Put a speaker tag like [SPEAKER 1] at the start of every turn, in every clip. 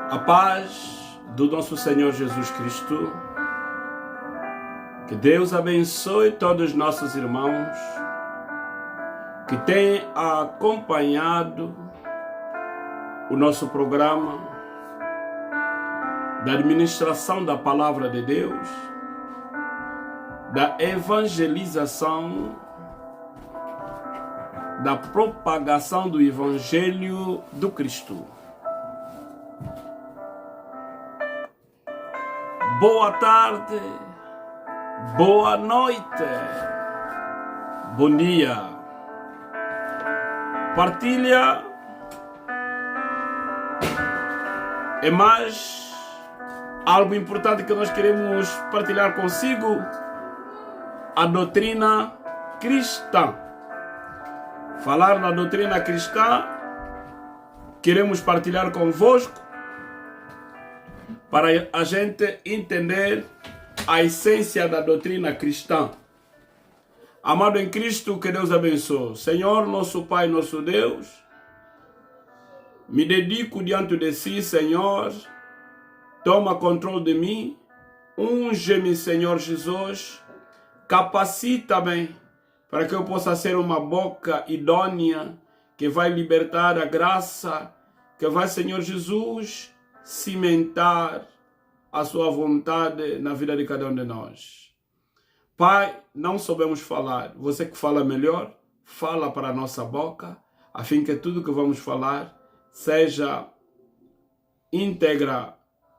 [SPEAKER 1] A paz do nosso Senhor Jesus Cristo. Que Deus abençoe todos os nossos irmãos que têm acompanhado o nosso programa da administração da Palavra de Deus, da evangelização, da propagação do Evangelho do Cristo. Boa tarde, boa noite, bom dia. Partilha é mais algo importante que nós queremos partilhar consigo: a doutrina cristã. Falar na doutrina cristã, queremos partilhar convosco para a gente entender a essência da doutrina cristã. Amado em Cristo, que Deus abençoe. Senhor, nosso Pai, nosso Deus, me dedico diante de si, Senhor. Toma controle de mim. Unge-me, Senhor Jesus. Capacita-me para que eu possa ser uma boca idônea que vai libertar a graça, que vai, Senhor Jesus, cimentar a sua vontade na vida de cada um de nós. Pai, não soubemos falar. Você que fala melhor, fala para a nossa boca, a fim que tudo que vamos falar seja íntegra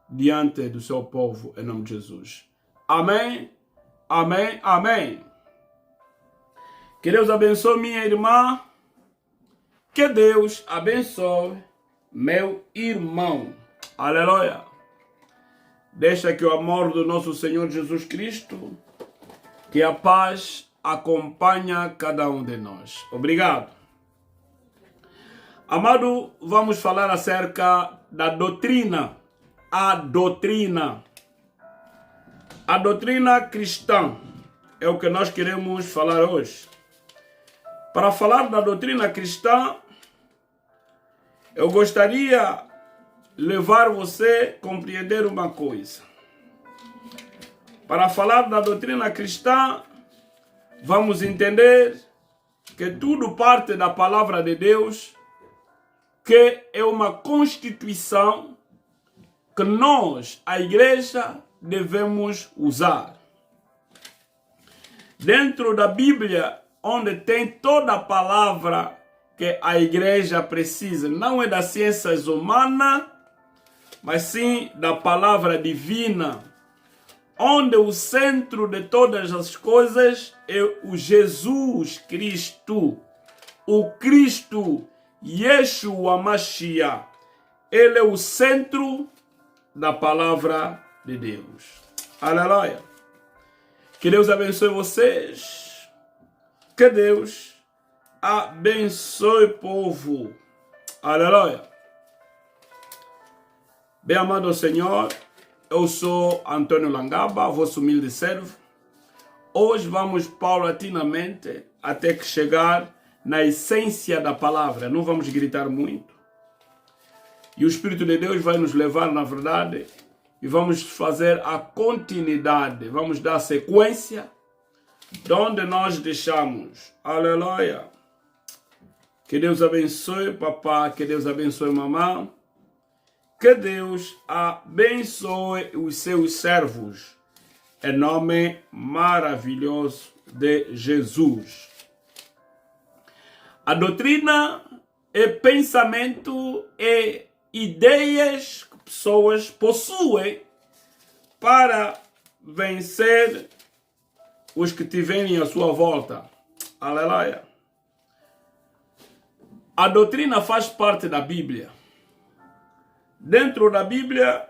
[SPEAKER 1] diante do seu povo, em nome de Jesus. Amém, amém, amém. Que Deus abençoe minha irmã. Que Deus abençoe meu irmão. Aleluia. Deixa que o amor do nosso Senhor Jesus Cristo, que a paz acompanha cada um de nós. Obrigado. Amado, vamos falar acerca da doutrina. A doutrina cristã é o que nós queremos falar hoje. Para falar da doutrina cristã, eu gostaria de levar você a compreender uma coisa. Para falar da doutrina cristã, vamos entender que tudo parte da palavra de Deus, que é uma constituição que nós, a igreja, devemos usar. Dentro da Bíblia, onde tem toda a palavra que a igreja precisa, não é das ciências humanas, mas sim da palavra divina, onde o centro de todas as coisas é o Jesus Cristo, o Cristo Yeshua Mashiach. Ele é o centro da palavra de Deus. Aleluia. Que Deus abençoe vocês. Que Deus abençoe o povo. Aleluia. Bem amado Senhor, eu sou Antônio Langaba, vosso humilde servo. Hoje vamos paulatinamente até que chegar na essência da palavra. Não vamos gritar muito. E o Espírito de Deus vai nos levar, na verdade, e vamos fazer a continuidade. Vamos dar sequência de onde nós deixamos. Aleluia. Que Deus abençoe papai, que Deus abençoe mamãe. Que Deus abençoe os seus servos, em nome maravilhoso de Jesus. A doutrina é pensamento e ideias que pessoas possuem para vencer os que tiverem à sua volta. Aleluia. A doutrina faz parte da Bíblia. Dentro da Bíblia,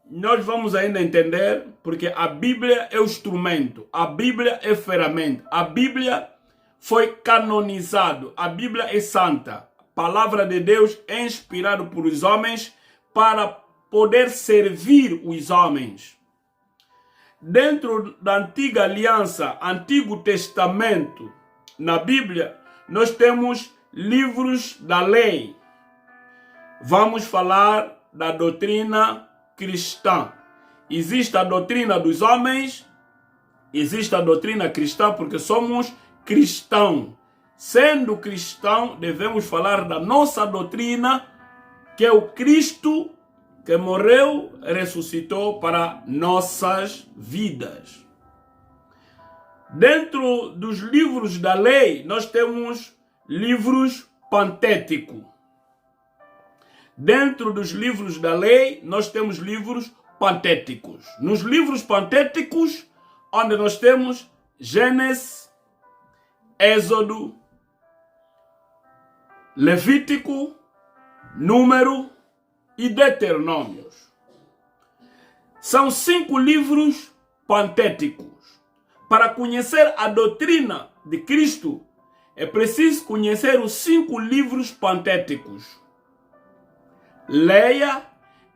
[SPEAKER 1] nós vamos ainda entender, porque a Bíblia é o instrumento, a Bíblia é ferramenta, a Bíblia foi canonizado, a Bíblia é santa. A palavra de Deus é inspirada por os homens para poder servir os homens. Dentro da antiga aliança, Antigo Testamento, na Bíblia, nós temos livros da lei. Vamos falar da doutrina cristã. Existe a doutrina dos homens, existe a doutrina cristã, porque somos cristãos. Sendo cristão, devemos falar da nossa doutrina, que é o Cristo que morreu e ressuscitou para nossas vidas. Dentro dos livros da lei, nós temos livros pantéticos. Dentro dos livros da lei, nós temos livros pantéticos. Nos livros pantéticos, onde nós temos Gênesis, Êxodo, Levítico, Número e Deuteronômios. São 5 livros pantéticos. Para conhecer a doutrina de Cristo, é preciso conhecer os 5 livros pantéticos. Leia,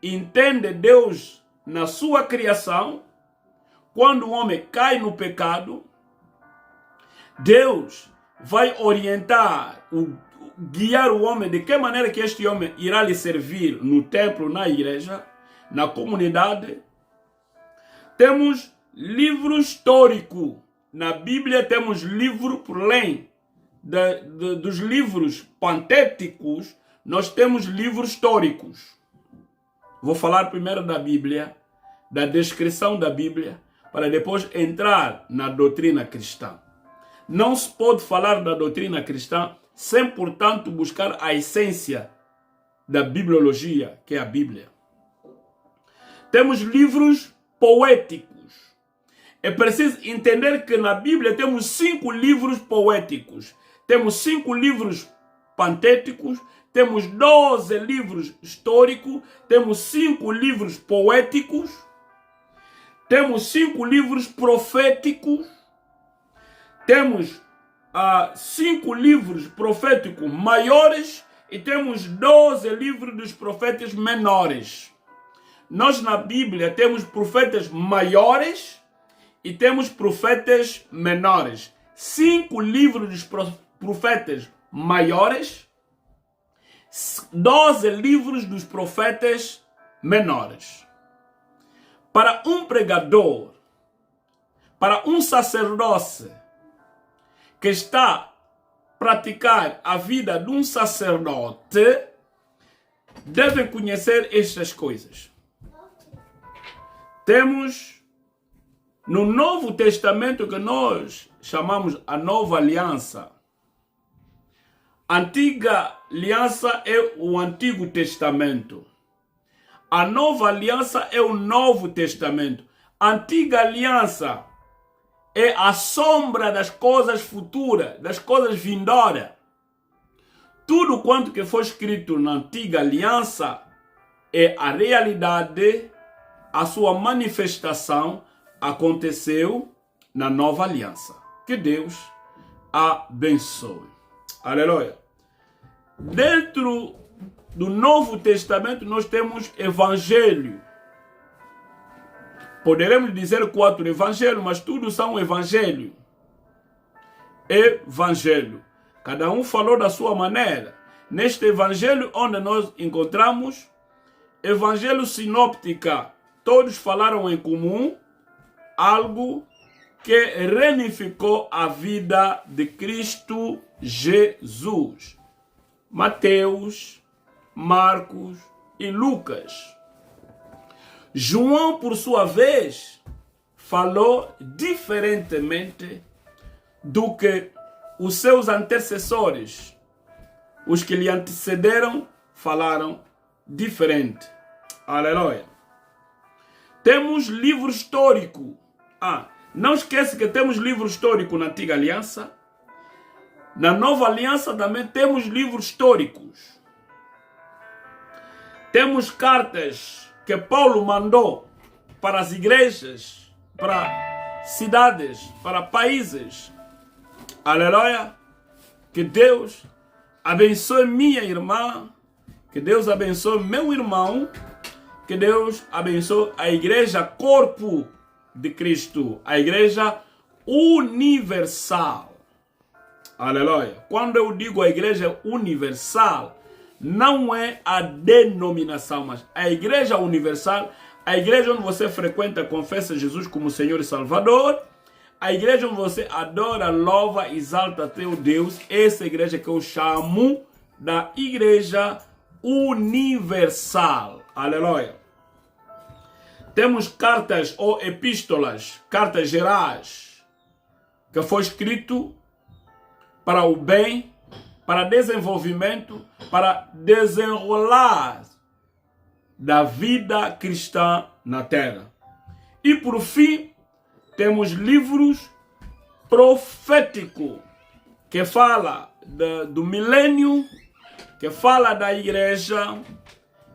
[SPEAKER 1] entende Deus na sua criação. Quando o homem cai no pecado, Deus vai orientar, guiar o homem de que maneira que este homem irá lhe servir no templo, na igreja, na comunidade. Temos livro histórico. Na Bíblia temos livro, por além dos livros pantéticos, nós temos livros históricos. Vou falar primeiro da Bíblia, da descrição da Bíblia, para depois entrar na doutrina cristã. Não se pode falar da doutrina cristã sem, portanto, buscar a essência da bibliologia, que é a Bíblia. Temos livros poéticos. É preciso entender que na Bíblia temos 5 livros poéticos. Temos 5 livros pantéticos, temos 12 livros históricos, temos 5 livros poéticos, temos 5 livros proféticos, temos 5 livros proféticos maiores e temos 12 livros dos profetas menores. Nós na Bíblia temos profetas maiores e temos profetas menores. 5 livros dos profetas maiores, 12 livros dos profetas menores. Para um pregador, para um sacerdote que está a praticar a vida de um sacerdote, devem conhecer estas coisas. Temos no Novo Testamento, que nós chamamos a Nova Aliança. A Antiga Aliança é o Antigo Testamento. A Nova Aliança é o Novo Testamento. A Antiga Aliança é a sombra das coisas futuras, das coisas vindouras. Tudo quanto que foi escrito na Antiga Aliança é a realidade, a sua manifestação aconteceu na Nova Aliança. Que Deus abençoe. Aleluia. Dentro do Novo Testamento nós temos Evangelho. Poderemos dizer 4 evangelhos, mas tudo são evangelho. Evangelho. Cada um falou da sua maneira. Neste evangelho onde nós encontramos evangelho sinóptica, todos falaram em comum algo que reunificou a vida de Cristo Jesus. Mateus, Marcos e Lucas. João, por sua vez, falou diferentemente do que os seus antecessores. Os que lhe antecederam falaram diferente. Aleluia. Temos livro histórico. Não esqueça que temos livro histórico na Antiga Aliança. Na Nova Aliança também temos livros históricos. Temos cartas que Paulo mandou para as igrejas, para cidades, para países. Aleluia. Que Deus abençoe minha irmã. Que Deus abençoe meu irmão. Que Deus abençoe a igreja corpo de Cristo. A igreja universal. Aleluia. Quando eu digo a igreja universal, não é a denominação, mas a igreja universal, a igreja onde você frequenta, confessa Jesus como Senhor e Salvador, a igreja onde você adora, louva, exalta teu Deus, essa igreja que eu chamo da igreja universal. Aleluia. Temos cartas ou epístolas, cartas gerais, que foi escrito para o bem, para desenvolvimento, para desenrolar da vida cristã na terra. E por fim, temos livros proféticos, que fala do milênio, que fala da igreja,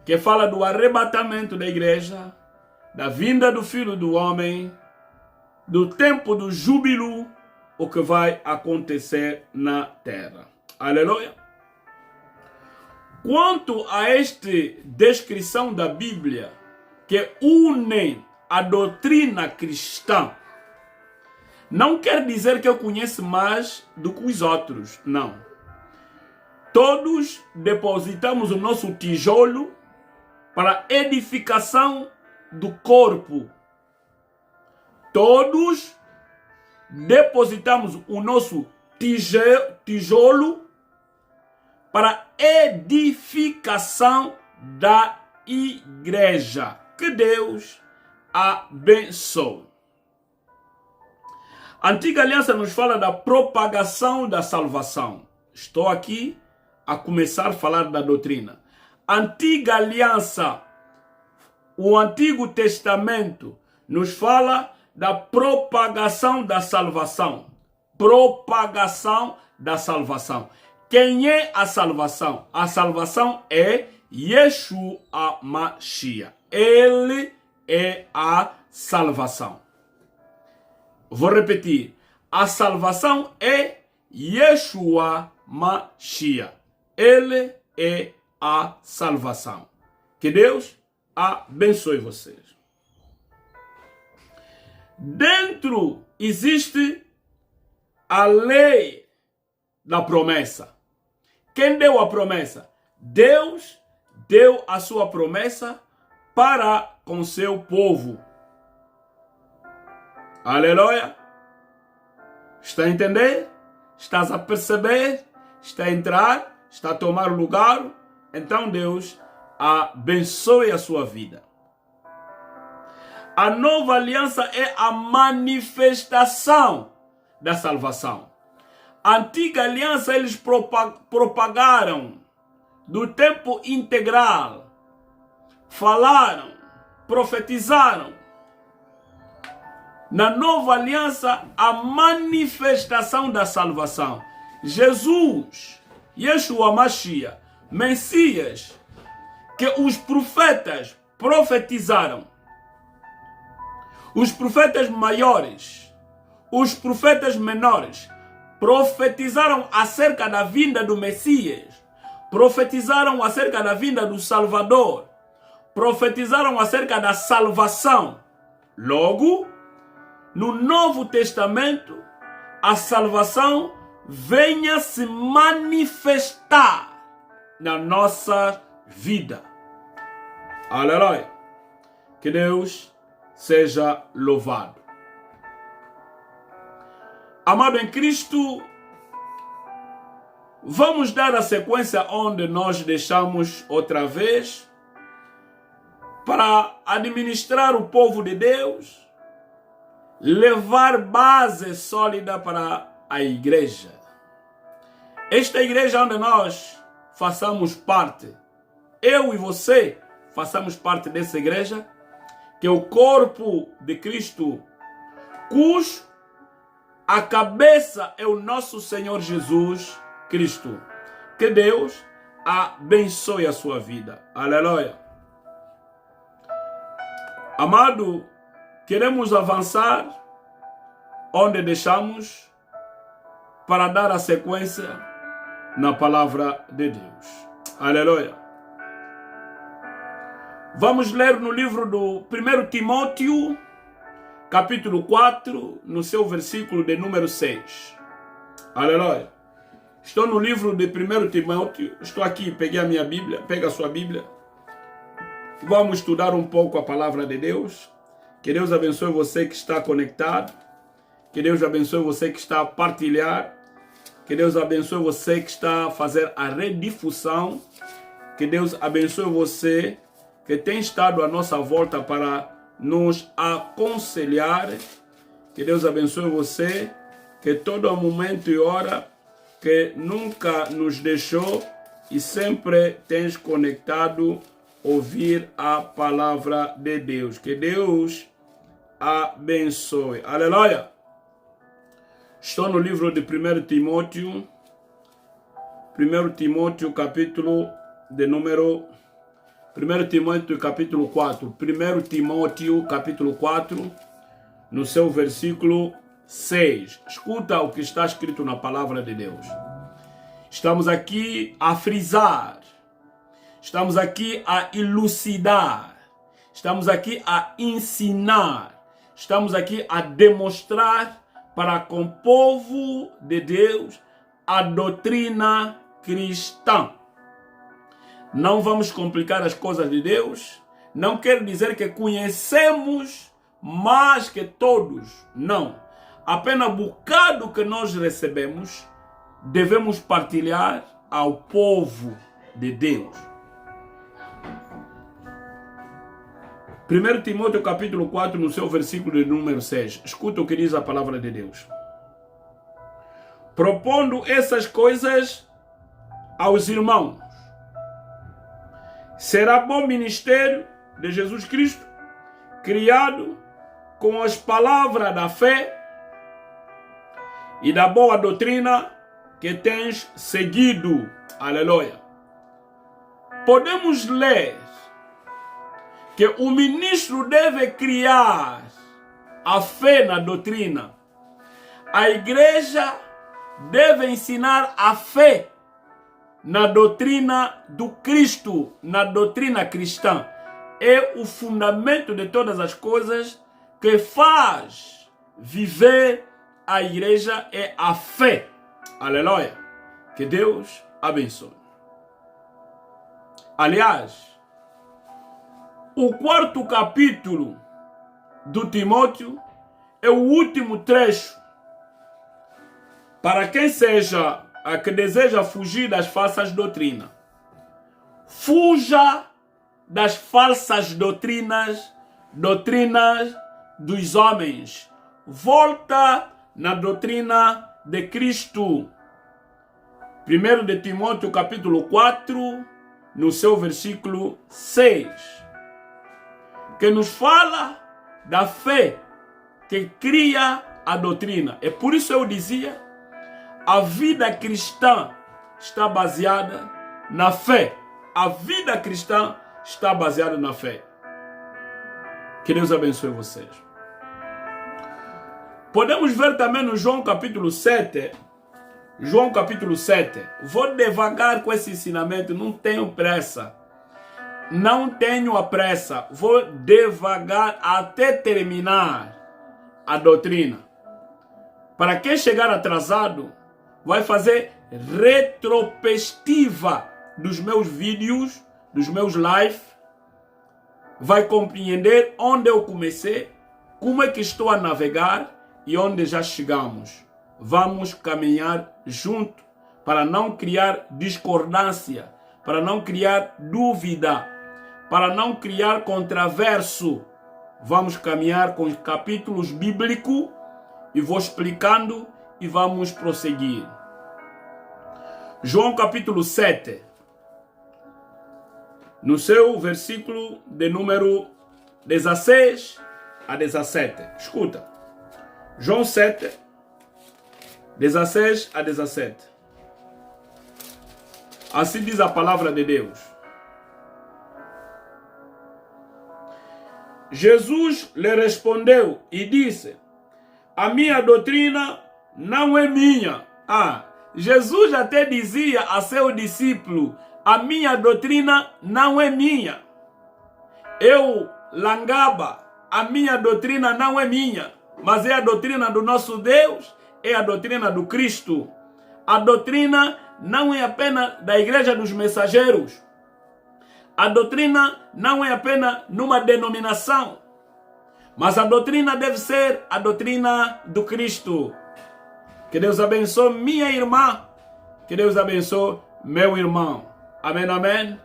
[SPEAKER 1] que fala do arrebatamento da igreja, da vinda do Filho do Homem, do tempo do júbilo, o que vai acontecer na terra. Aleluia. Quanto a esta descrição da Bíblia, que une a doutrina cristã, não quer dizer que eu conheço mais do que os outros, não. Todos depositamos o nosso tijolo para a edificação do corpo. Todos depositamos o nosso tijolo para a edificação da igreja. Que Deus abençoe. A antiga aliança nos fala da propagação da salvação. Estou aqui a começar a falar da doutrina. A antiga aliança, o Antigo Testamento, nos fala da propagação da salvação. Propagação da salvação. Quem é a salvação? A salvação é Yeshua Mashiach. Ele é a salvação. Vou repetir. A salvação é Yeshua Mashiach. Ele é a salvação. Que Deus abençoe vocês. Dentro existe a lei da promessa. Quem deu a promessa? Deus deu a sua promessa para com seu povo. Aleluia. Está a entender? Estás a perceber? Está a entrar? Está a tomar lugar? Então Deus abençoe a sua vida. A nova aliança é a manifestação da salvação. A antiga aliança eles propagaram do tempo integral. Falaram, profetizaram. Na nova aliança, a manifestação da salvação. Jesus, Yeshua Mashiach, Messias, que os profetas profetizaram. Os profetas maiores, os profetas menores, profetizaram acerca da vinda do Messias, profetizaram acerca da vinda do Salvador, profetizaram acerca da salvação. Logo, no Novo Testamento, a salvação venha se manifestar na nossa vida. Aleluia. Que Deus seja louvado. Amado em Cristo, vamos dar a sequência onde nós deixamos outra vez para administrar o povo de Deus, levar base sólida para a igreja. Esta igreja onde nós façamos parte, eu e você façamos parte dessa igreja, que é o corpo de Cristo, cujo a cabeça é o nosso Senhor Jesus Cristo. Que Deus abençoe a sua vida. Aleluia. Amado, queremos avançar onde deixamos para dar a sequência na palavra de Deus. Aleluia. Vamos ler no livro do 1 Timóteo, capítulo 4, no seu versículo de número 6. Aleluia. Estou no livro de 1 Timóteo. Estou aqui, peguei a minha Bíblia. Pega a sua Bíblia. Vamos estudar um pouco a palavra de Deus. Que Deus abençoe você que está conectado. Que Deus abençoe você que está a partilhar. Que Deus abençoe você que está a fazer a redifusão. Que Deus abençoe você que tem estado à nossa volta para nos aconselhar. Que Deus abençoe você que todo momento e hora que nunca nos deixou e sempre tens conectado ouvir a palavra de Deus. Que Deus abençoe. Aleluia. Estou no livro de 1 Timóteo. 1 Timóteo capítulo de número 1 Timóteo capítulo 4. 1 Timóteo capítulo 4, no seu versículo 6. Escuta o que está escrito na palavra de Deus. Estamos aqui a frisar. Estamos aqui a elucidar. Estamos aqui a ensinar. Estamos aqui a demonstrar para com o povo de Deus a doutrina cristã. Não vamos complicar as coisas de Deus. Não quer dizer que conhecemos mais que todos. Não. Apenas o bocado que nós recebemos, devemos partilhar ao povo de Deus. 1 Timóteo capítulo 4, no seu versículo de número 6. Escuta o que diz a palavra de Deus. Propondo essas coisas aos irmãos, será bom ministério de Jesus Cristo, criado com as palavras da fé e da boa doutrina que tens seguido. Aleluia. Podemos ler que o ministro deve criar a fé na doutrina. A igreja deve ensinar a fé na doutrina do Cristo, na doutrina cristã. É o fundamento de todas as coisas que faz viver a igreja, é a fé. Aleluia. Que Deus abençoe. Aliás, o 4º capítulo do Timóteo é o último trecho para quem seja a que deseja fugir das falsas doutrinas. Fuja das falsas doutrinas dos homens. Volta na doutrina de Cristo. 1 de Timóteo capítulo 4, no seu versículo 6, que nos fala da fé que cria a doutrina. É por isso eu dizia, a vida cristã está baseada na fé. A vida cristã está baseada na fé. Que Deus abençoe vocês. Podemos ver também no João capítulo 7. João capítulo 7. Vou devagar com esse ensinamento, não tenho pressa. Não tenho a pressa. Vou devagar até terminar a doutrina. Para quem chegar atrasado, vai fazer retrospectiva dos meus vídeos, dos meus lives. Vai compreender onde eu comecei, como é que estou a navegar e onde já chegamos. Vamos caminhar junto para não criar discordância, para não criar dúvida, para não criar contraverso. Vamos caminhar com os capítulos bíblicos e vou explicando e vamos prosseguir. João capítulo 7, no seu versículo de número 16 a 17. Escuta. João 7, 16 a 17. Assim diz a palavra de Deus. Jesus lhe respondeu e disse: a minha doutrina não é minha. Jesus até dizia a seu discípulo: a minha doutrina não é minha. Eu, Langaba, a minha doutrina não é minha, mas é a doutrina do nosso Deus, é a doutrina do Cristo. A doutrina não é apenas da igreja dos mensageiros. A doutrina não é apenas numa denominação. Mas a doutrina deve ser a doutrina do Cristo. Que Deus abençoe minha irmã. Que Deus abençoe meu irmão. Amém, amém.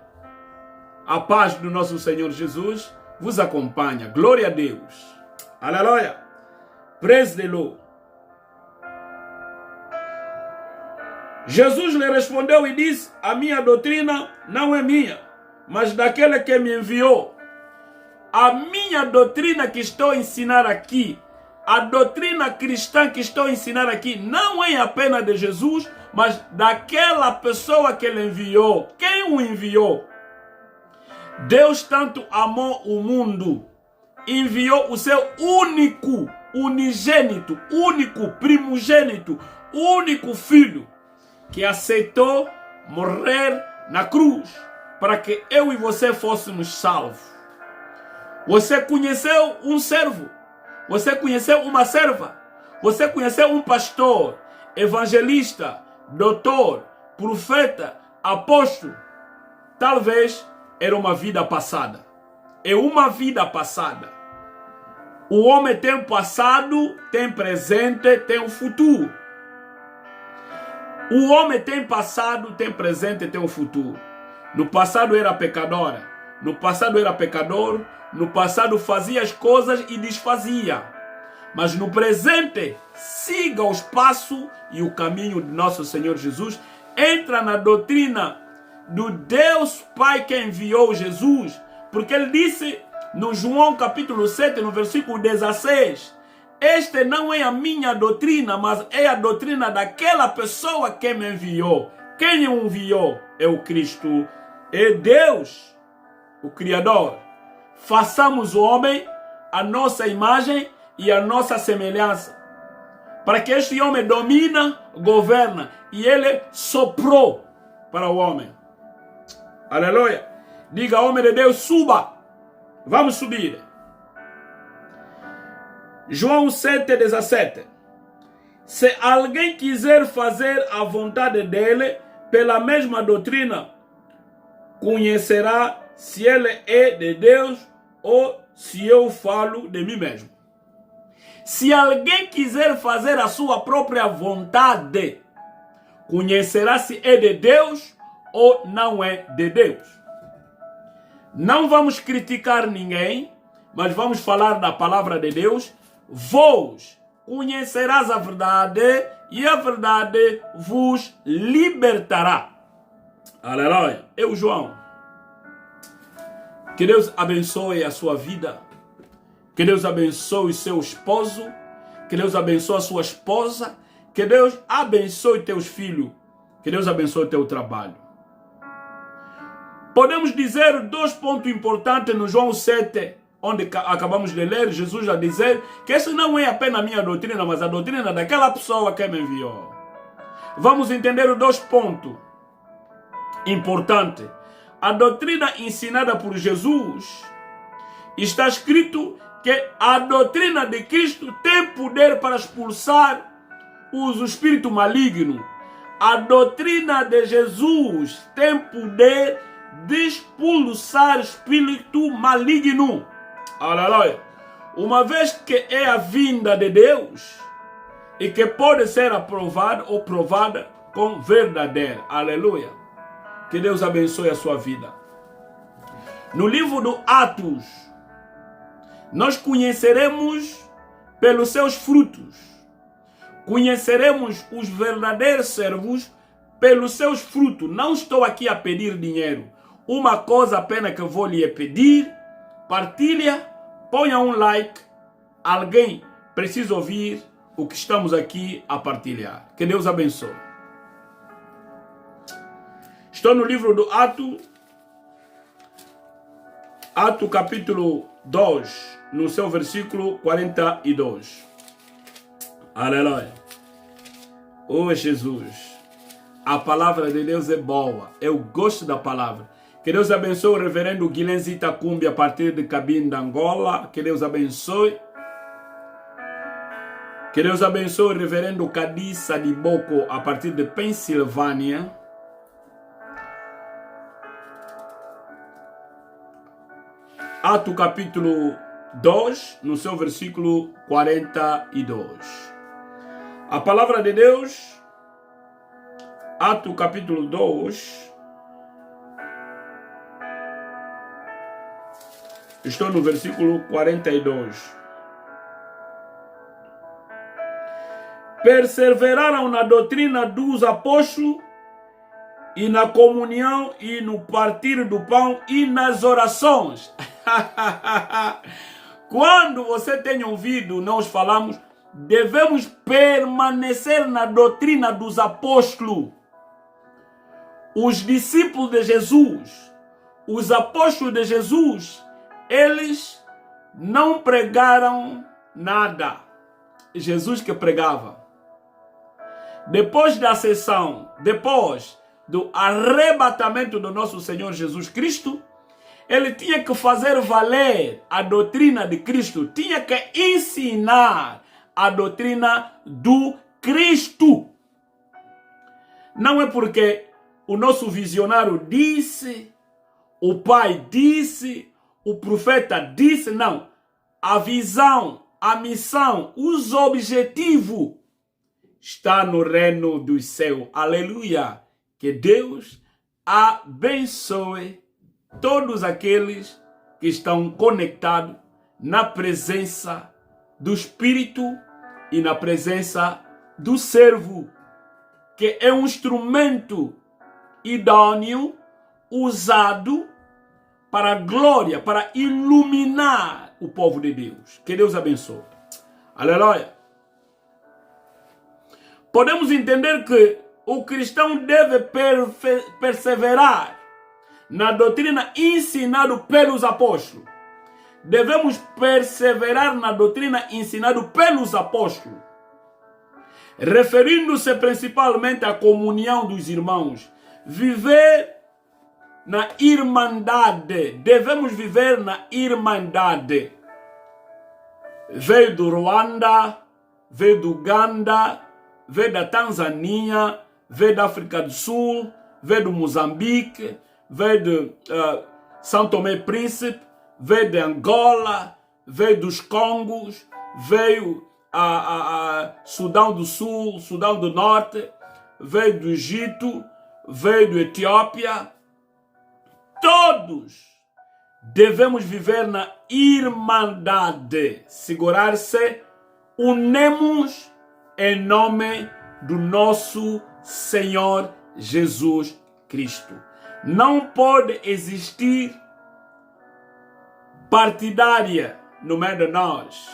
[SPEAKER 1] A paz do nosso Senhor Jesus vos acompanha. Glória a Deus. Aleluia. Praise the Lord. Jesus lhe respondeu e disse: a minha doutrina não é minha, mas daquele que me enviou. A minha doutrina que estou a ensinar aqui, a doutrina cristã que estou a ensinar aqui, não é apenas de Jesus, mas daquela pessoa que ele enviou. Quem o enviou? Deus tanto amou o mundo, enviou o seu único, unigênito, único, primogênito, único filho, que aceitou morrer na cruz, para que eu e você fôssemos salvos. Você conheceu um servo, você conheceu uma serva, você conheceu um pastor, evangelista, doutor, profeta, apóstolo. Talvez era uma vida passada. É uma vida passada. O homem tem um passado, tem presente, tem um futuro. O homem tem passado, tem presente, tem um futuro. No passado era pecadora. No passado era pecador. No passado fazia as coisas e desfazia. Mas no presente, siga os passos e o caminho de nosso Senhor Jesus. Entra na doutrina do Deus Pai que enviou Jesus. Porque ele disse no João capítulo 7, no versículo 16: este não é a minha doutrina, mas é a doutrina daquela pessoa que me enviou. Quem o enviou? É o Cristo. É Deus, o Criador. Façamos o homem a nossa imagem e a nossa semelhança, para que este homem domina, governa, e ele soprou para o homem. Aleluia. Diga, homem de Deus, suba. Vamos subir. João 7,17. Se alguém quiser fazer a vontade dele, pela mesma doutrina, conhecerá se ele é de Deus ou se eu falo de mim mesmo. Se alguém quiser fazer a sua própria vontade, conhecerá se é de Deus ou não é de Deus. Não vamos criticar ninguém, mas vamos falar da palavra de Deus. Vós conhecerás a verdade e a verdade vos libertará. Aleluia. Eu, João. Que Deus abençoe a sua vida. Que Deus abençoe o seu esposo. Que Deus abençoe a sua esposa. Que Deus abençoe teus filhos. Que Deus abençoe teu trabalho. Podemos dizer dois pontos importantes no João 7, onde acabamos de ler, Jesus a dizer que essa não é apenas a minha doutrina, mas a doutrina daquela pessoa que me enviou. Vamos entender dois pontos importantes. A doutrina ensinada por Jesus, está escrito que a doutrina de Cristo tem poder para expulsar os espíritos malignos. A doutrina de Jesus tem poder de expulsar espírito maligno. Aleluia. Uma vez que é a vinda de Deus e que pode ser aprovada ou provada com verdadeira. Aleluia. Que Deus abençoe a sua vida. No livro do Atos, nós conheceremos pelos seus frutos. Conheceremos os verdadeiros servos pelos seus frutos. Não estou aqui a pedir dinheiro. Uma coisa apenas que eu vou lhe pedir: partilha, ponha um like. Alguém precisa ouvir o que estamos aqui a partilhar. Que Deus abençoe. Estou no livro do Atos capítulo 2, no seu versículo 42. Aleluia. Oh Jesus, a palavra de Deus é boa. Eu gosto da palavra. Que Deus abençoe o reverendo Guilherme Itacumbi a partir de Cabinda, Angola. Que Deus abençoe. Que Deus abençoe o reverendo Cadissa de Boco a partir de Pensilvânia. Atos capítulo 2, no seu versículo 42. A palavra de Deus, Atos capítulo 2, estou no versículo 42. Perseveraram na doutrina dos apóstolos e na comunhão e no partir do pão e nas orações. Quando você tem ouvido, nós falamos, devemos permanecer na doutrina dos apóstolos. Os discípulos de Jesus, os apóstolos de Jesus, eles não pregaram nada. Jesus que pregava. Depois da ascensão, depois do arrebatamento do nosso Senhor Jesus Cristo, ele tinha que fazer valer a doutrina de Cristo, tinha que ensinar a doutrina do Cristo. Não é porque o nosso visionário disse, o pai disse, o profeta disse, não. A visão, a missão, os objetivos está no reino dos céus. Aleluia! Que Deus abençoe todos aqueles que estão conectados na presença do Espírito e na presença do servo, que é um instrumento idôneo, usado para a glória, para iluminar o povo de Deus. Que Deus abençoe. Aleluia! Podemos entender que o cristão deve perseverar na doutrina ensinada pelos apóstolos. Devemos perseverar na doutrina ensinada pelos apóstolos, referindo-se principalmente à comunhão dos irmãos. Viver na irmandade. Devemos viver na irmandade. Veio do Ruanda, veio do Uganda, veio da Tanzânia, veio da África do Sul, veio do Moçambique, veio de São Tomé e Príncipe, veio de Angola, veio dos Congos, veio a Sudão do Sul, Sudão do Norte, veio do Egito, veio da Etiópia. Todos devemos viver na irmandade, segurar-se, unemos em nome do nosso Senhor Jesus Cristo. Não pode existir partidária no meio de nós.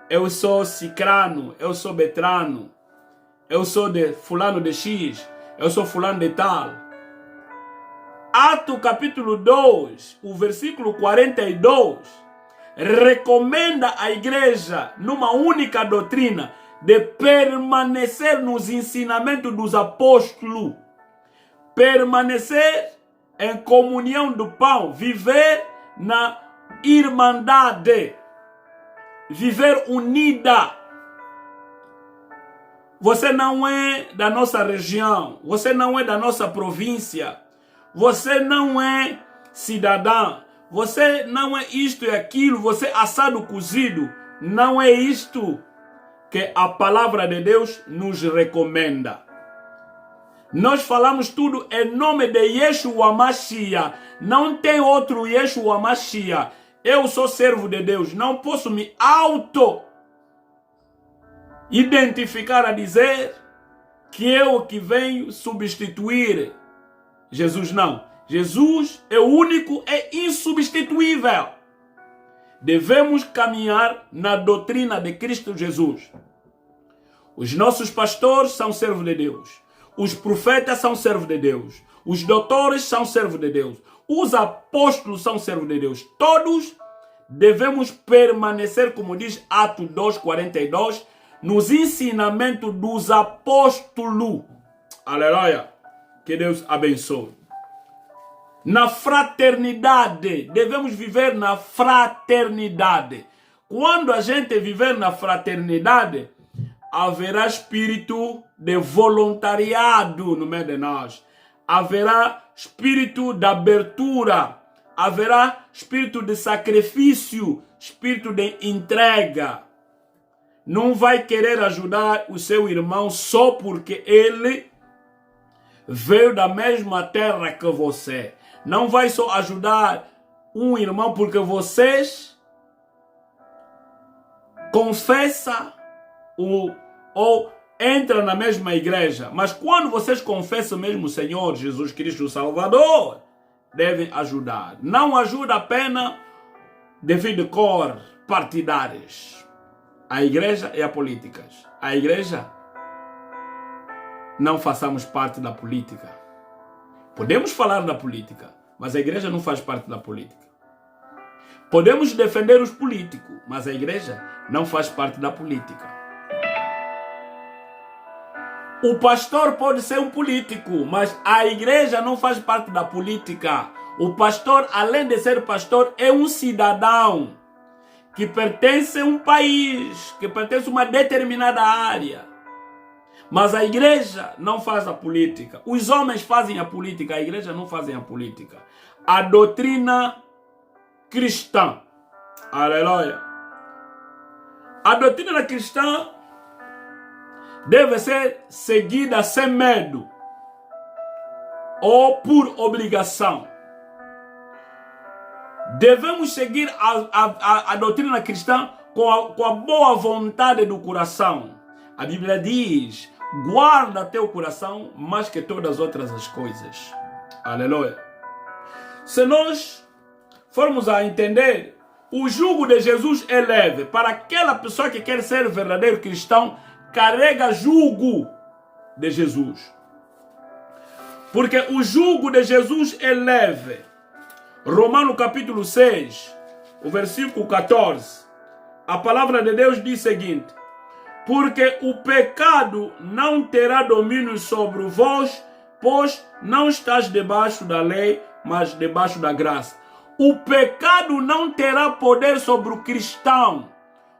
[SPEAKER 1] Eu sou cicrano, eu sou betrano, eu sou de fulano de X, eu sou fulano de tal. Atos capítulo 2, o versículo 42, recomenda à igreja, numa única doutrina, de permanecer nos ensinamentos dos apóstolos, permanecer em comunhão do pão, viver na irmandade, viver unida. Você não é da nossa região, você não é da nossa província, você não é cidadão, você não é isto e aquilo, você é assado cozido. Não é isto que a palavra de Deus nos recomenda. Nós falamos tudo em nome de Yeshua Mashiach. Não tem outro Yeshua Mashiach. Eu sou servo de Deus. Não posso me auto-identificar a dizer que eu que venho substituir Jesus. Não. Jesus é único e insubstituível. Devemos caminhar na doutrina de Cristo Jesus. Os nossos pastores são servos de Deus. Os profetas são servos de Deus. Os doutores são servos de Deus. Os apóstolos são servos de Deus. Todos devemos permanecer, como diz Atos 2:42, nos ensinamentos dos apóstolos. Aleluia. Que Deus abençoe. Na fraternidade. Devemos viver na fraternidade. Quando a gente viver na fraternidade, haverá espírito de voluntariado no meio de nós. Haverá espírito de abertura. haverá espírito de sacrifício, espírito de entrega. Não vai querer ajudar o seu irmão só porque ele veio da mesma terra que você. Não vai só ajudar um irmão porque vocês confessam ou entram na mesma igreja. Mas quando vocês confessam mesmo o Senhor Jesus Cristo o Salvador, devem ajudar. Não ajuda apenas devido a cor partidárias. A igreja é a política. A igreja, não façamos parte da política. Podemos falar da política, mas a igreja não faz parte da política. Podemos defender os políticos, mas a igreja não faz parte da política. O pastor pode ser um político, mas a igreja não faz parte da política. O pastor, além de ser pastor, é um cidadão que pertence a um país, que pertence a uma determinada área. Mas a igreja não faz a política. Os homens fazem a política, a igreja não faz a política. A doutrina cristã. Aleluia. A doutrina cristã deve ser seguida sem medo ou por obrigação. Devemos seguir a doutrina cristã com a boa vontade do coração. A Bíblia diz: guarda teu coração mais que todas as outras coisas. Aleluia. Se nós formos a entender, o jugo de Jesus é leve. Para aquela pessoa que quer ser verdadeiro cristão, carrega jugo de Jesus. Porque o jugo de Jesus é leve. Romanos capítulo 6, o versículo 14. A palavra de Deus diz o seguinte: porque o pecado não terá domínio sobre vós, pois não estás debaixo da lei, mas debaixo da graça. O pecado não terá poder sobre o cristão.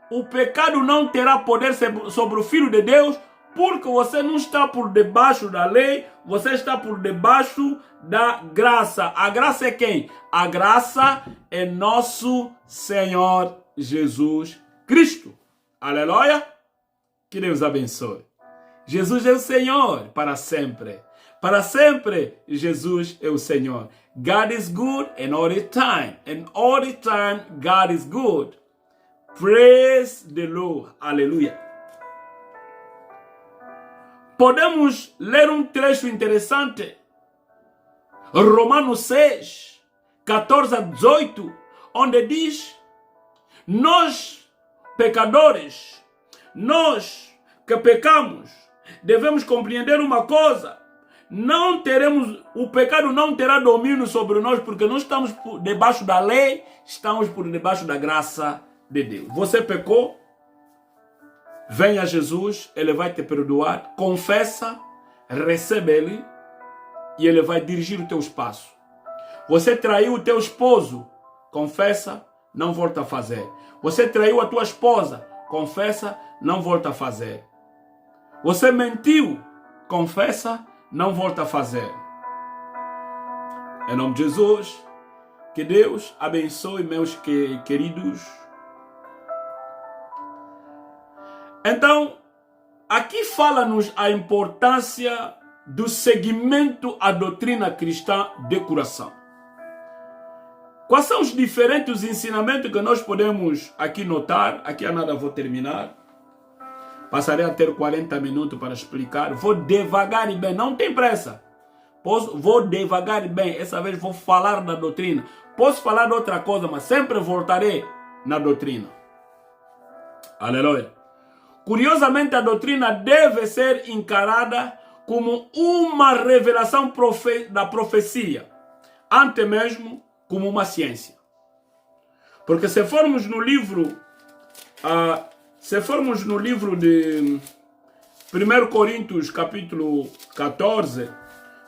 [SPEAKER 1] O pecado não terá poder sobre o Filho de Deus, porque você não está por debaixo da lei, você está por debaixo da graça. A graça é quem? A graça é nosso Senhor Jesus Cristo. Aleluia. Que Deus abençoe. Jesus é o Senhor para sempre. Para sempre, Jesus é o Senhor. God is good and all the time. And all the time, God is good. Praise the Lord. Aleluia. Podemos ler um trecho interessante. Romanos 6, 14 a 18, onde diz: nós, pecadores, nós que pecamos, devemos compreender uma coisa: o pecado não terá domínio sobre nós, porque não estamos debaixo da lei, estamos por debaixo da graça de Deus. Você pecou? Venha a Jesus, Ele vai te perdoar, confessa, recebe Ele e Ele vai dirigir o teu espaço. Você traiu o teu esposo, confessa, não volta a fazer. Você traiu a tua esposa, confessa, não volta a fazer. Você mentiu, confessa, não volta a fazer. Em nome de Jesus, que Deus abençoe meus queridos. Então, aqui fala-nos a importância do seguimento à doutrina cristã de coração. Quais são os diferentes ensinamentos que nós podemos aqui notar? Aqui a nada vou terminar. Passarei a ter 40 minutos para explicar. Vou devagar e bem, não tem pressa. Vou devagar e bem. Essa vez vou falar da doutrina. Posso falar de outra coisa, mas sempre voltarei na doutrina. Aleluia. Curiosamente, a doutrina deve ser encarada como uma revelação da profecia, antes mesmo como uma ciência. Porque se formos no livro de 1 Coríntios capítulo 14,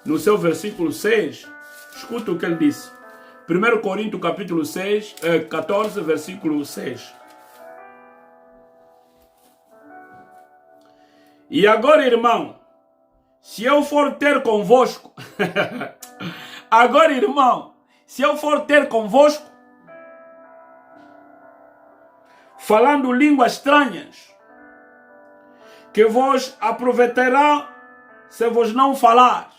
[SPEAKER 1] no seu versículo 6, escuta o que ele disse. 1 Coríntios capítulo 14, versículo 6. E agora, irmão, se eu for ter convosco, agora, irmão, se eu for ter convosco, falando línguas estranhas, que vos aproveitará se vos não falar,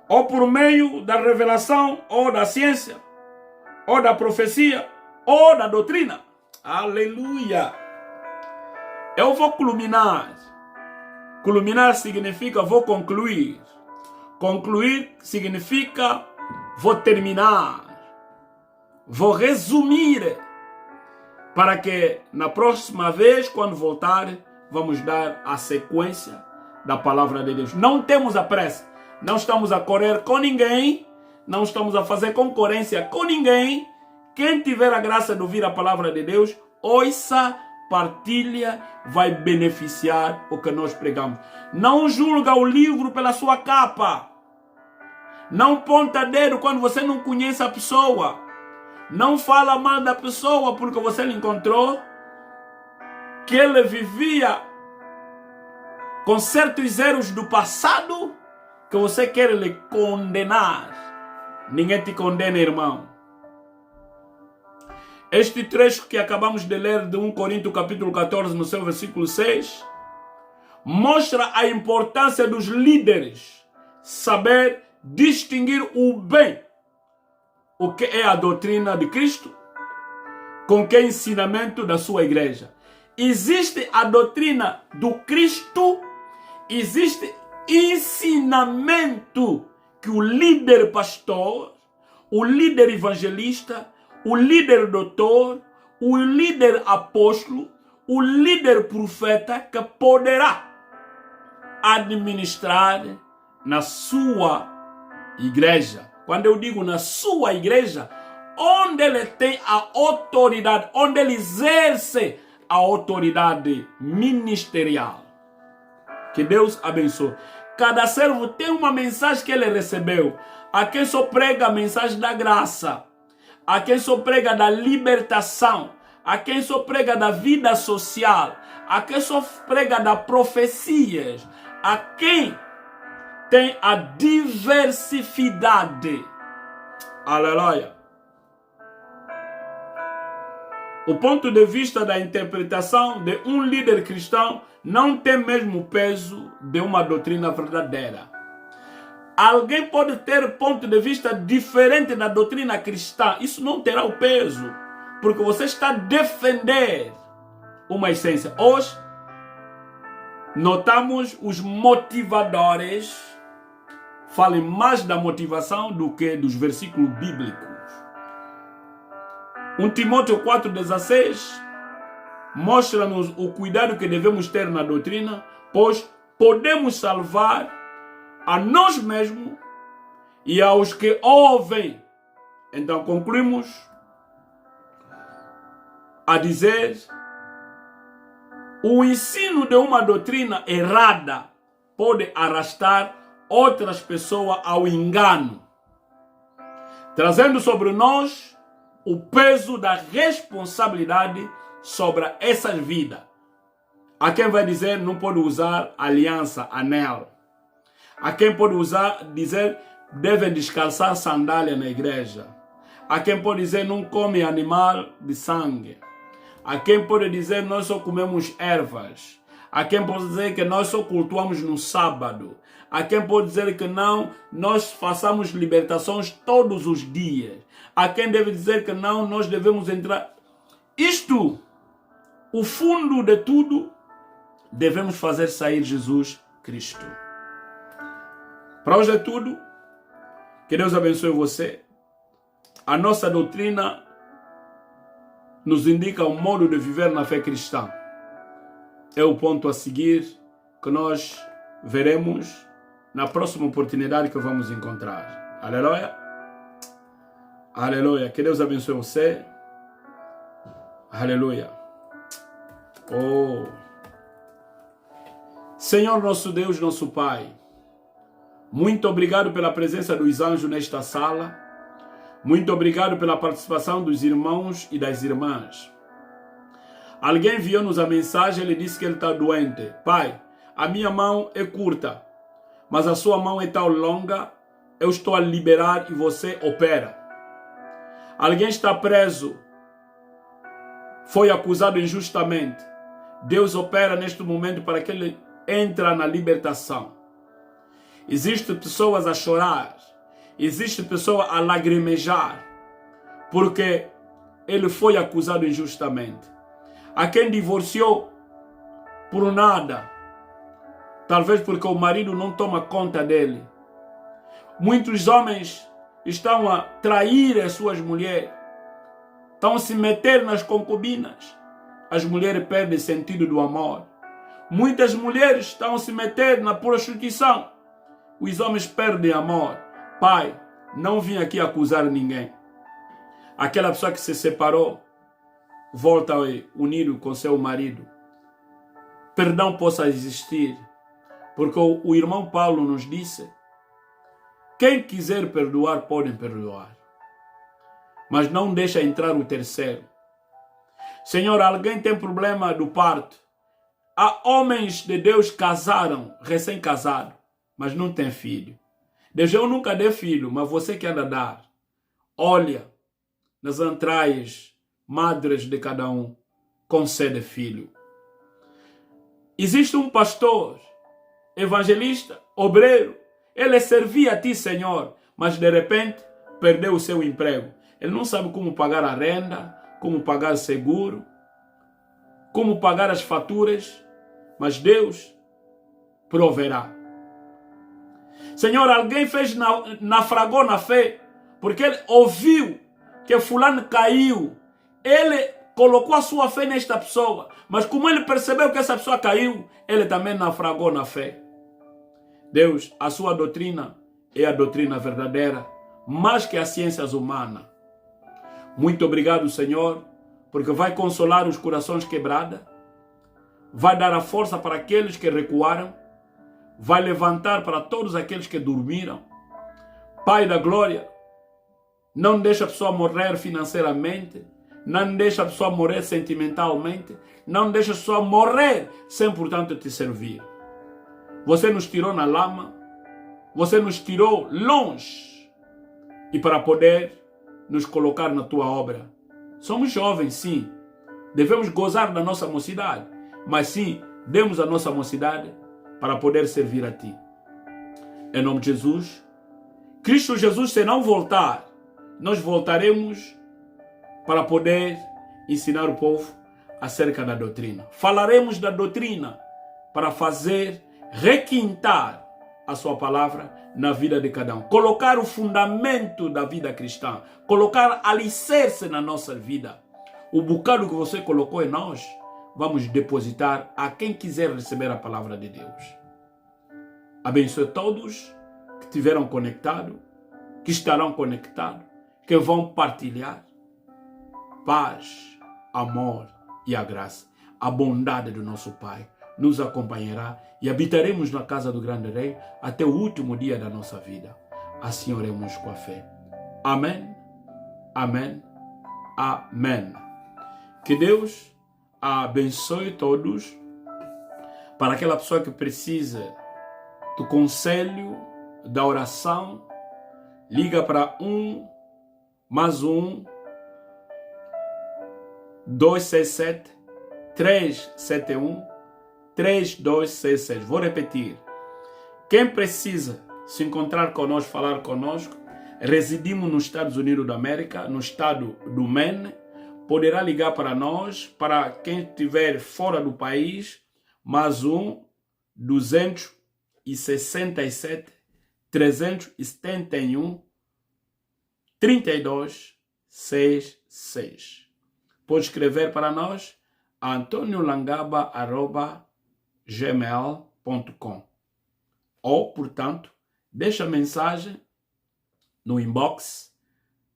[SPEAKER 1] ou por meio da revelação, ou da ciência, ou da profecia, ou da doutrina. Aleluia! Eu vou culminar. Culminar significa vou concluir. Concluir significa vou terminar. Vou resumir. Para que na próxima vez, quando voltar, vamos dar a sequência da palavra de Deus. Não temos a pressa. Não estamos a correr com ninguém. Não estamos a fazer concorrência com ninguém. Quem tiver a graça de ouvir a palavra de Deus, ouça, partilha, vai beneficiar o que nós pregamos. Não julga o livro pela sua capa. Não ponta dedo quando você não conhece a pessoa. Não fala mal da pessoa porque você lhe encontrou que ele vivia com certos erros do passado que você quer lhe condenar. Ninguém te condena, irmão. Este trecho que acabamos de ler de 1 Coríntios capítulo 14, no seu versículo 6, mostra a importância dos líderes saber distinguir o bem, o que é a doutrina de Cristo, com que é o ensinamento da sua igreja. Existe a doutrina do Cristo, existe ensinamento que o líder pastor, o líder evangelista, o líder doutor, o líder apóstolo, o líder profeta que poderá administrar na sua igreja. Quando eu digo na sua igreja, onde ele tem a autoridade, onde ele exerce a autoridade ministerial. Que Deus abençoe. Cada servo tem uma mensagem que ele recebeu. A quem só prega a mensagem da graça, a quem só prega da libertação, a quem só prega da vida social, a quem só prega da profecias, a quem tem a diversidade. Aleluia. O ponto de vista da interpretação de um líder cristão não tem mesmo peso de uma doutrina verdadeira. Alguém pode ter ponto de vista diferente da doutrina cristã. Isso não terá o peso, porque você está a defender uma essência. Hoje, notamos os motivadores falem mais da motivação do que dos versículos bíblicos. 1 Timóteo 4,16 mostra-nos o cuidado que devemos ter na doutrina, pois podemos salvar a nós mesmos e aos que ouvem. Então concluímos a dizer: o ensino de uma doutrina errada pode arrastar outras pessoas ao engano, trazendo sobre nós o peso da responsabilidade sobre essas vidas. Há quem vai dizer não pode usar aliança, anel. Há quem pode dizer devem descalçar sandália na igreja. Há quem pode dizer não come animal de sangue. Há quem pode dizer nós só comemos ervas. Há quem pode dizer que nós só cultuamos no sábado. Há quem pode dizer que não, nós façamos libertações todos os dias. Há quem deve dizer que não, nós devemos entrar. Isto, o fundo de tudo, devemos fazer sair Jesus Cristo. Para hoje é tudo. Que Deus abençoe você. A nossa doutrina nos indica um modo de viver na fé cristã. É o ponto a seguir que nós veremos na próxima oportunidade que vamos encontrar. Aleluia. Aleluia. Que Deus abençoe você. Aleluia. Oh. Senhor nosso Deus, nosso Pai, muito obrigado pela presença dos anjos nesta sala. Muito obrigado pela participação dos irmãos e das irmãs. Alguém enviou-nos a mensagem, ele disse que ele está doente. Pai, a minha mão é curta, mas a sua mão é tão longa eu estou a liberar e você opera. Alguém está preso, foi acusado injustamente. Deus opera neste momento para que ele entre na libertação. Existem pessoas a chorar, existe pessoa a lagrimejar, porque ele foi acusado injustamente. Há quem divorciou por nada, talvez porque o marido não toma conta dele. Muitos homens estão a trair as suas mulheres, estão a se meter nas concubinas. As mulheres perdem sentido do amor. Muitas mulheres estão a se meter na prostituição. Os homens perdem amor. Pai, não vim aqui acusar ninguém. Aquela pessoa que se separou, volta a unir com seu marido. Perdão possa existir, porque o irmão Paulo nos disse: quem quiser perdoar, podem perdoar. Mas não deixa entrar o terceiro. Senhor, alguém tem problema do parto. Há homens de Deus que casaram, recém-casados, mas não tem filho. Deus, eu nunca dei filho, mas você que anda a dar. Olha nas entranhas madres de cada um, concede filho. Existe um pastor, evangelista, obreiro. Ele servia a ti, Senhor, mas de repente perdeu o seu emprego. Ele não sabe como pagar a renda, como pagar o seguro, como pagar as faturas, mas Deus proverá. Senhor, alguém naufragou na fé, porque ele ouviu que fulano caiu. Ele colocou a sua fé nesta pessoa, mas como ele percebeu que essa pessoa caiu, ele também naufragou na fé. Deus, a sua doutrina é a doutrina verdadeira, mais que as ciências humanas. Muito obrigado, Senhor, porque vai consolar os corações quebrados, vai dar a força para aqueles que recuaram, vai levantar para todos aqueles que dormiram. Pai da glória, não deixa a pessoa morrer financeiramente, não deixa a pessoa morrer sentimentalmente, não deixa a pessoa morrer sem, portanto, te servir. Você nos tirou na lama, você nos tirou longe, e para poder nos colocar na tua obra. Somos jovens, sim, devemos gozar da nossa mocidade, mas sim, demos a nossa mocidade para poder servir a ti. Em nome de Jesus, Cristo Jesus, se não voltar, nós voltaremos para poder ensinar o povo acerca da doutrina. Falaremos da doutrina para fazer requintar a sua palavra na vida de cada um. Colocar o fundamento da vida cristã. Colocar alicerce na nossa vida. O bocado que você colocou em nós, vamos depositar a quem quiser receber a palavra de Deus. Abençoe todos que estiveram conectados, que estarão conectados, que vão partilhar. Paz, amor e a graça, a bondade do nosso Pai nos acompanhará e habitaremos na casa do grande Rei até o último dia da nossa vida. Assim oremos com a fé. Amém, amém, amém. Que Deus abençoe todos. Para aquela pessoa que precisa do conselho, da oração, liga para 267 371 3266. Vou repetir. Quem precisa se encontrar conosco, falar conosco, residimos nos Estados Unidos da América, no estado do Maine, poderá ligar para nós. Para quem estiver fora do país, mais 267 371 3266. Pode escrever para nós antoniolangaba@gmail.com ou, portanto, deixa mensagem no inbox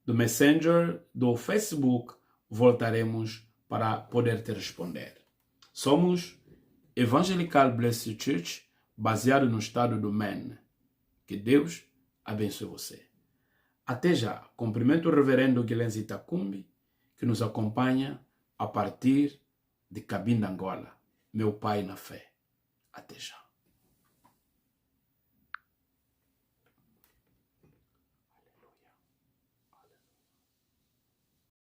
[SPEAKER 1] do Messenger, do Facebook. Voltaremos para poder te responder. Somos Evangelical Blessed Church, baseado no estado do Maine. Que Deus abençoe você. Até já. Cumprimento o reverendo Guilherme Itacumbi, que nos acompanha a partir de Cabinda, Angola. Meu pai na fé. Até já.